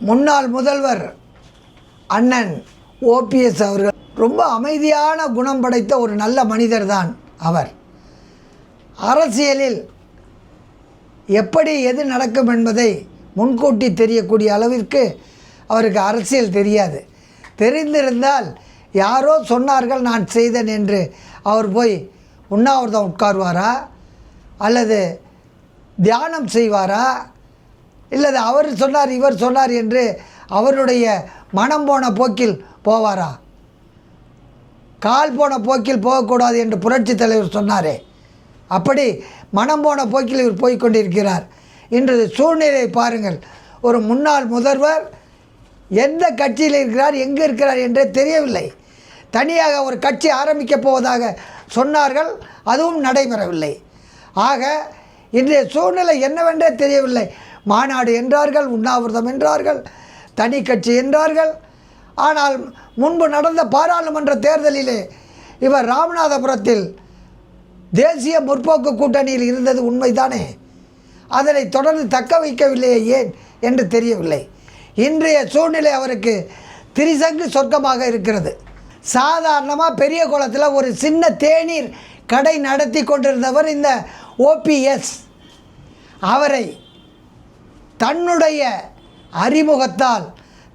முன்னாள் முதல்வர் அண்ணன் ஓபிஎஸ் அவர்கள் ரொம்ப அமைதியான குணம் படைத்த ஒரு நல்ல மனிதர் தான் அவர். அரசியலில் எப்படி எது நடக்கும் என்பதை முன்கூட்டி தெரியக்கூடிய அளவிற்கு அவருக்கு அரசியல் தெரியாது. தெரிந்திருந்தால் யாரோ சொன்னார்கள் நான் செய்தேன் என்று அவர் போய் உண்ணாவிரதம் உட்காருவாரா, அல்லது தியானம் செய்வாரா, இல்லது அவர் சொன்னார் இவர் சொன்னார் என்று அவருடைய மனம் போன போக்கில் போவாரா? கால் போன போக்கில் போகக்கூடாது என்று புரட்சி தலைவர் சொன்னாரே, அப்படி மனம் போன போக்கில் இவர் போய்கொண்டிருக்கிறார். இன்று சூழ்நிலை பாருங்கள். ஒரு முன்னாள் முதல்வர் எந்த கட்சியில் இருக்கிறார், எங்கே இருக்கிறார் என்றே தெரியவில்லை. தனியாக ஒரு கட்சி ஆரம்பிக்கப் போவதாக சொன்னார்கள், அதுவும் நடைபெறவில்லை. ஆக இன்றைய சூழ்நிலை என்னவென்றே தெரியவில்லை. மாநாடு என்றார்கள், உண்ணாவிரதம் என்றார்கள், தனி கட்சி என்றார்கள். ஆனால் முன்பு நடந்த பாராளுமன்ற தேர்தலிலே இவர் ராமநாதபுரத்தில் தேசிய முற்போக்கு கூட்டணியில் இருந்தது உண்மைதானே? அதனை தொடர்ந்து தக்க வைக்கவில்லையே, ஏன் என்று தெரியவில்லை. இன்றைய சூழ்நிலை அவருக்கு திரிசங்கு சொர்க்கமாக இருக்கிறது. சாதாரணமாக பெரிய குளத்தில் ஒரு சின்ன தேநீர் கடை நடத்தி கொண்டிருந்தவர் இந்த ஓபிஎஸ். அவரை தன்னுடைய அறிமுகத்தால்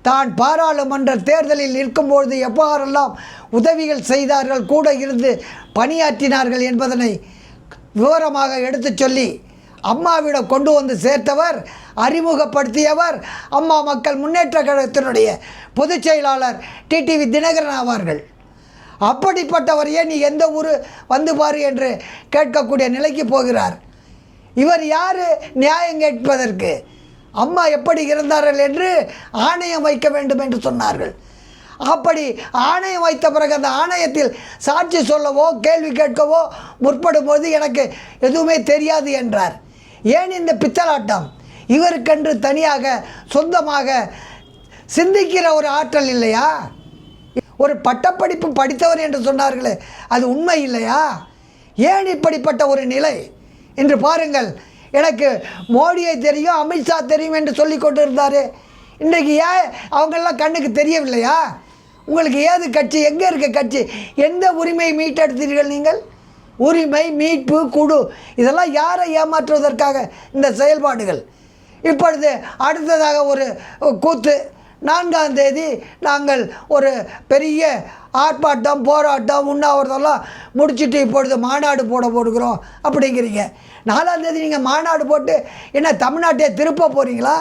தான் பாராளுமன்ற தேர்தலில் இருக்கும்பொழுது எவ்வாறெல்லாம் உதவிகள் செய்தார்கள், கூட இருந்து பணியாற்றினார்கள் என்பதனை விவரமாக எடுத்து சொல்லி அம்மாவிடம் கொண்டு வந்து சேர்த்தவர், அறிமுகப்படுத்தியவர் அம்மா மக்கள் முன்னேற்ற கழகத்தினுடைய பொதுச் செயலாளர் டிடிவி தினகரன் ஆவார்கள். அப்படிப்பட்டவர் ஏன் நீ எந்த ஊர் வந்து பாரு என்று கேட்கக்கூடிய நிலைக்கு போகிறார். இவர் யார் நியாயம் கேட்பதற்கு? அம்மா எப்படி இருந்தார்கள் என்று ஆணையம் வைக்க வேண்டும் என்று சொன்னார்கள். அப்படி ஆணையம் வைத்த பிறகு அந்த ஆணையத்தில் சாட்சி சொல்லவோ கேள்வி கேட்கவோ முற்படும் போது எனக்கு எதுவுமே தெரியாது என்றார். ஏன் இந்த பித்தலாட்டம்? இவருக்கென்று தனியாக சொந்தமாக சிந்திக்கிற ஒரு ஆற்றல் இல்லையா? ஒரு பட்டப்படிப்பு படித்தவர் என்று சொன்னார்களே, அது உண்மை இல்லையா? ஏன் இப்படிப்பட்ட ஒரு நிலை? என்று பாருங்கள். எனக்கு மோடியை தெரியும், அமித்ஷா தெரியும் என்று சொல்லி கொண்டு இருந்தார். இன்றைக்கு ஏன் அவங்களெல்லாம் கண்ணுக்கு தெரியவில்லையா? உங்களுக்கு ஏது கட்சி? எங்கே இருக்க கட்சி? எந்த உரிமையை மீட்டெடுத்தீர்கள் நீங்கள்? உரிமை, மீட்பு, குழு, இதெல்லாம் யாரை ஏமாற்றுவதற்காக இந்த செயல்பாடுகள்? இப்பொழுது அடுத்ததாக ஒரு கூத்து. 4ஆம் தேதி நாங்கள் ஒரு பெரிய ஆர்ப்பாட்டம், போராட்டம், உண்ணாவிரதம்லாம் முடிச்சுட்டு இப்பொழுது மாநாடு போடுகிறோம் அப்படிங்கிறீங்க. 4ஆம் தேதி நீங்கள் மாநாடு போட்டு என்ன தமிழ்நாட்டை திருப்ப போகிறீங்களா?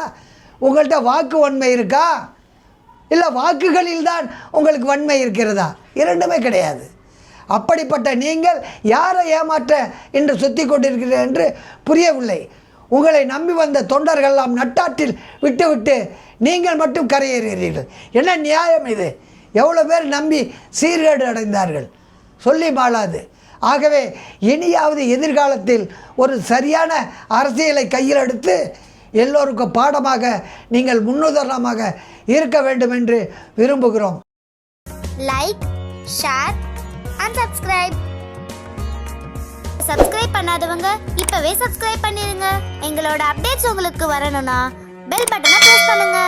உங்கள்கிட்ட வாக்கு வன்மை இருக்கா, இல்லை வாக்குகளில் தான் உங்களுக்கு வன்மை இருக்கிறதா? இரண்டுமே கிடையாது. அப்படிப்பட்ட நீங்கள் யாரை ஏமாற்ற இன்று சுற்றி கொண்டிருக்கிறீர்கள் என்று புரியவில்லை. உங்களை நம்பி வந்த தொண்டர்கள்லாம் நட்டாற்றில் விட்டுவிட்டு நீங்கள் மட்டும் கரையேறுகிறீர்கள். என்ன நியாயம் இது? எவ்வளோ பேர் நம்பி சீர்கேடு அடைந்தார்கள், சொல்லி மாளாது. ஆகவே இனியாவது எதிர்காலத்தில் ஒரு சரியான அரசியலை கையில் எடுத்து எல்லோருக்கும் பாடமாக நீங்கள் முன்னுதாரணமாக இருக்க வேண்டும் என்று விரும்புகிறோம். லைக், ஷேர் அண்ட் சப்ஸ்கிரைப் பண்ணாதவங்க இப்பவே சப்ஸ்கிரைப் பண்ணிருங்க. எங்களோட அப்டேட்ஸ் உங்களுக்கு வரணும்னா பெல் பட்டனை பிரஸ் பண்ணுங்க.